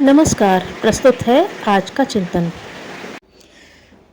नमस्कार। प्रस्तुत है आज का चिंतन।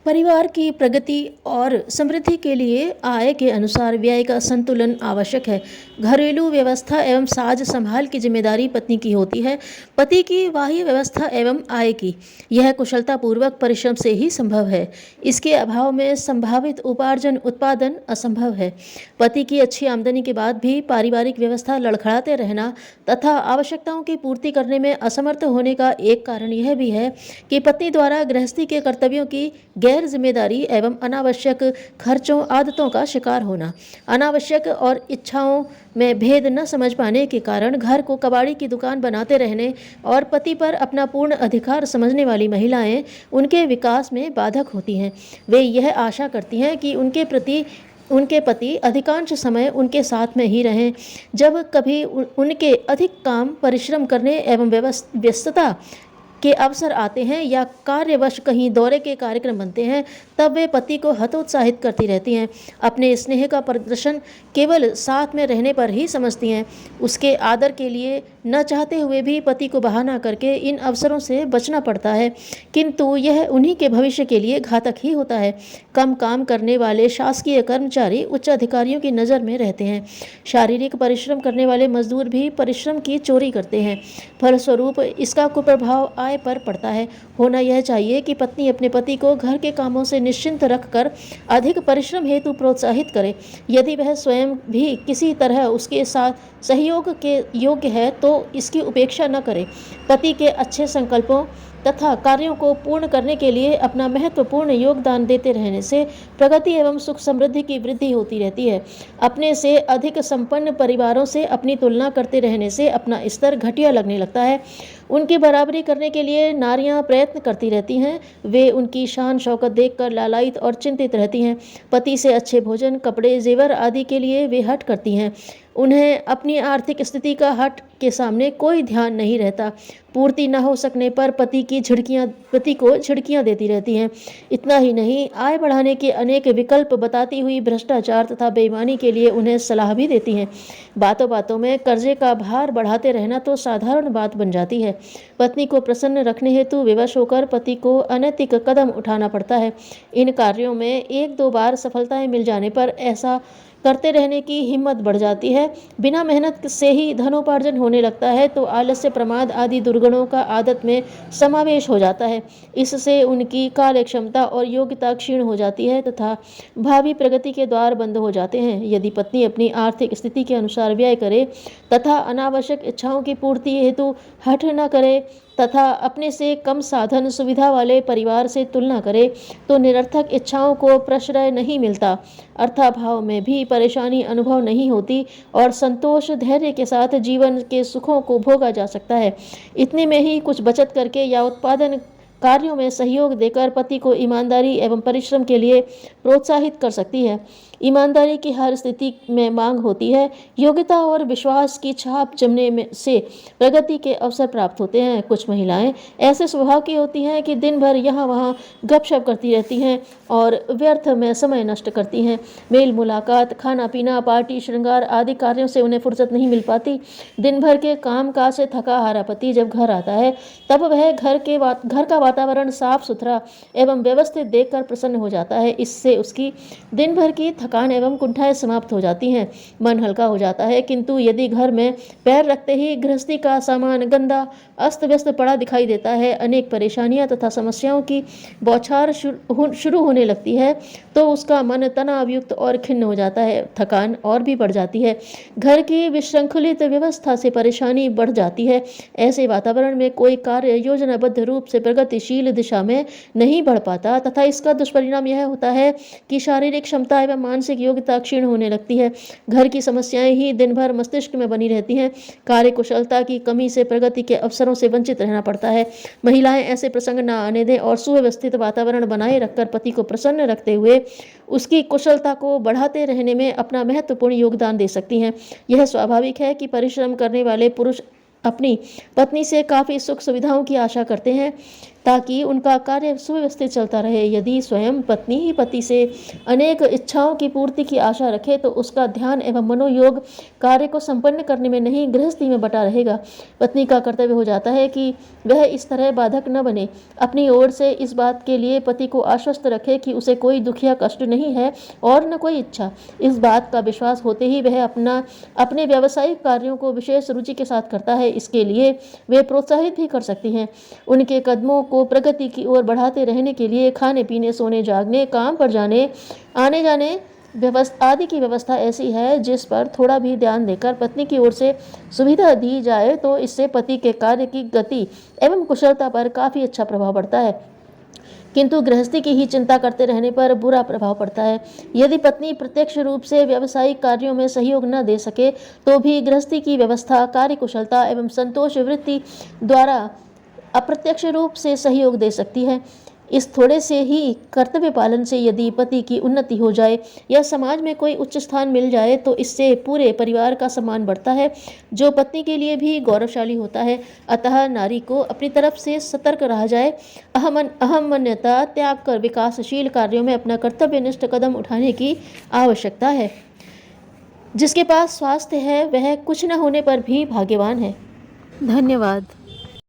परिवार की प्रगति और समृद्धि के लिए आय के अनुसार व्यय का संतुलन आवश्यक है। घरेलू व्यवस्था एवं साज संभाल की जिम्मेदारी पत्नी की होती है, पति की बाह्य व्यवस्था एवं आय की। यह कुशलतापूर्वक परिश्रम से ही संभव है। इसके अभाव में संभावित उपार्जन उत्पादन असंभव है। पति की अच्छी आमदनी के बाद भी पारिवारिक व्यवस्था लड़खड़ाते रहना तथा आवश्यकताओं की पूर्ति करने में असमर्थ होने का एक कारण यह भी है कि पत्नी द्वारा गृहस्थी के कर्तव्यों की गैर जिम्मेदारी एवं अनावश्यक खर्चों आदतों का शिकार होना। अनावश्यक और इच्छाओं में भेद न समझ पाने के कारण घर को कबाड़ी की दुकान बनाते रहने और पति पर अपना पूर्ण अधिकार समझने वाली महिलाएं उनके विकास में बाधक होती हैं। वे यह आशा करती हैं कि उनके पति अधिकांश समय उनके साथ में ही रहें। जब कभी उनके अधिक काम, परिश्रम करने एवं व्यस्तता के अवसर आते हैं या कार्यवश कहीं दौरे के कार्यक्रम बनते हैं, तब वे पति को हतोत्साहित करती रहती हैं। अपने स्नेह का प्रदर्शन केवल साथ में रहने पर ही समझती हैं। उसके आदर के लिए न चाहते हुए भी पति को बहाना करके इन अवसरों से बचना पड़ता है, किंतु यह उन्हीं के भविष्य के लिए घातक ही होता है। कम काम करने वाले शासकीय कर्मचारी उच्च अधिकारियों की नज़र में रहते हैं। शारीरिक परिश्रम करने वाले मजदूर भी परिश्रम की चोरी करते हैं। फलस्वरूप इसका कुप्रभाव आय पर पड़ता है। होना यह चाहिए कि पत्नी अपने पति को घर के कामों से निश्चिंत रखकर अधिक परिश्रम हेतु प्रोत्साहित करे। यदि वह स्वयं भी किसी तरह उसके साथ सहयोग के योग्य है तो इसकी उपेक्षा न करे। पति के अच्छे संकल्पों तथा कार्यों को पूर्ण करने के लिए अपना महत्वपूर्ण योगदान देते रहने से प्रगति एवं सुख समृद्धि की वृद्धि होती रहती है। अपने से अधिक संपन्न परिवारों से अपनी तुलना करते रहने से अपना स्तर घटिया लगने लगता है। उनकी बराबरी करने के लिए नारियां प्रयत्न करती रहती हैं। वे उनकी शान शौकत देखकर लालायित और चिंतित रहती हैं। पति से अच्छे भोजन, कपड़े, जेवर आदि के लिए वे हट करती हैं। उन्हें अपनी आर्थिक स्थिति का हट के सामने कोई ध्यान नहीं रहता। पूर्ति न हो सकने पर पति को झिड़कियां देती रहती हैं। इतना ही नहीं, आय बढ़ाने के अनेक विकल्प बताती हुई भ्रष्टाचार तथा बेईमानी के लिए उन्हें सलाह भी देती हैं। बातों बातों में कर्जे का भार बढ़ाते रहना तो साधारण बात बन जाती है। पत्नी को प्रसन्न रखने हेतु विवश होकर पति को अनैतिक कदम उठाना पड़ता है। इन कार्यों में एक दो बार सफलताएं मिल जाने पर ऐसा करते रहने की हिम्मत बढ़ जाती है। बिना मेहनत से ही धनोपार्जन होने लगता है तो आलस्य, प्रमाद आदि दुर्गुणों का आदत में समावेश हो जाता है। इससे उनकी कार्य क्षमता और योग्यता क्षीण हो जाती है तथा भावी प्रगति के द्वार बंद हो जाते हैं। यदि पत्नी अपनी आर्थिक स्थिति के अनुसार व्यय करे तथा अनावश्यक इच्छाओं की पूर्ति हेतु हठ न करे तथा अपने से कम साधन सुविधा वाले परिवार से तुलना करे तो निरर्थक इच्छाओं को प्रश्रय नहीं मिलता, अर्थाभाव में भी परेशानी अनुभव नहीं होती और संतोष धैर्य के साथ जीवन के सुखों को भोगा जा सकता है। इतने में ही कुछ बचत करके या उत्पादन कार्यों में सहयोग देकर पति को ईमानदारी एवं परिश्रम के लिए प्रोत्साहित कर सकती है। ईमानदारी की हर स्थिति में मांग होती है। योग्यता और विश्वास की छाप जमने से प्रगति के अवसर प्राप्त होते हैं। कुछ महिलाएं ऐसे स्वभाव की होती हैं कि दिन भर यहाँ वहाँ गपशप करती रहती हैं और व्यर्थ में समय नष्ट करती हैं। मेल मुलाकात, खाना पीना, पार्टी, श्रृंगार आदि कार्यों से उन्हें फुर्सत नहीं मिल पाती। दिन भर के काम काज से थका हारा पति जब घर आता है तब वह घर का वातावरण साफ सुथरा एवं व्यवस्थित देखकर प्रसन्न हो जाता है। इससे उसकी दिन भर की थकान एवं कुंठाएं समाप्त हो जाती हैं, मन हल्का हो जाता है। किंतु यदि घर में पैर रखते ही गृहस्थी का सामान गंदा अस्त व्यस्त पड़ा दिखाई देता है, अनेक परेशानियां तथा समस्याओं की बौछार शुरू होने लगती है तो उसका मन तनावयुक्त और खिन्न हो जाता है। थकान और भी बढ़ जाती है। घर की विशृंखलित व्यवस्था से परेशानी बढ़ जाती है। ऐसे वातावरण में कोई कार्य योजनाबद्ध रूप से प्रगतिशील दिशा में नहीं बढ़ पाता तथा इसका दुष्परिणाम यह होता है कि शारीरिक क्षमता एवं मानसिक योग्यता क्षीण होने लगती है। घर की समस्याएं ही दिन भर मस्तिष्क में बनी रहती हैं। कार्य कुशलता की कमी से प्रगति के अवसरों से वंचित रहना पड़ता है। महिलाएं ऐसे प्रसंग न आने दें और सुव्यवस्थित वातावरण बनाए रखकर पति को प्रसन्न रखते हुए उसकी कुशलता को बढ़ाते रहने में अपना महत्वपूर्ण योगदान दे सकती हैं। यह स्वाभाविक है कि परिश्रम करने वाले पुरुष अपनी पत्नी से काफ़ी सुख सुविधाओं की आशा करते हैं, ताकि उनका कार्य सुव्यवस्थित चलता रहे। यदि स्वयं पत्नी ही पति से अनेक इच्छाओं की पूर्ति की आशा रखे तो उसका ध्यान एवं मनोयोग कार्य को संपन्न करने में नहीं, गृहस्थी में बटा रहेगा। पत्नी का कर्तव्य हो जाता है कि वह इस तरह बाधक न बने। अपनी ओर से इस बात के लिए पति को आश्वस्त रखे कि उसे कोई दुख या कष्ट नहीं है और न कोई इच्छा। इस बात का विश्वास होते ही वह अपने व्यावसायिक कार्यों को विशेष रुचि के साथ करता है। इसके लिए वे प्रोत्साहित भी कर सकती हैं। उनके कदमों को प्रगति की ओर बढ़ाते रहने के लिए खाने पीने, सोने जागने, काम पर जाने, आने जाने आदि की व्यवस्था ऐसी है जिस पर थोड़ा भी ध्यान देकर पत्नी की ओर से सुविधा दी जाए तो इससे पति के कार्य की गति एवं कुशलता पर काफ़ी अच्छा प्रभाव पड़ता है। किंतु गृहस्थी की ही चिंता करते रहने पर बुरा प्रभाव पड़ता है। यदि पत्नी प्रत्यक्ष रूप से व्यावसायिक कार्यों में सहयोग न दे सके तो भी गृहस्थी की व्यवस्था कार्य कुशलता एवं संतोष वृत्ति द्वारा अप्रत्यक्ष रूप से सहयोग दे सकती है। इस थोड़े से ही कर्तव्य पालन से यदि पति की उन्नति हो जाए या समाज में कोई उच्च स्थान मिल जाए तो इससे पूरे परिवार का सम्मान बढ़ता है, जो पत्नी के लिए भी गौरवशाली होता है। अतः नारी को अपनी तरफ से सतर्क रहा जाए, अहमन्यता त्याग कर विकासशील कार्यों में अपना कर्तव्यनिष्ठ कदम उठाने की आवश्यकता है। जिसके पास स्वास्थ्य है वह कुछ न होने पर भी भाग्यवान है। धन्यवाद।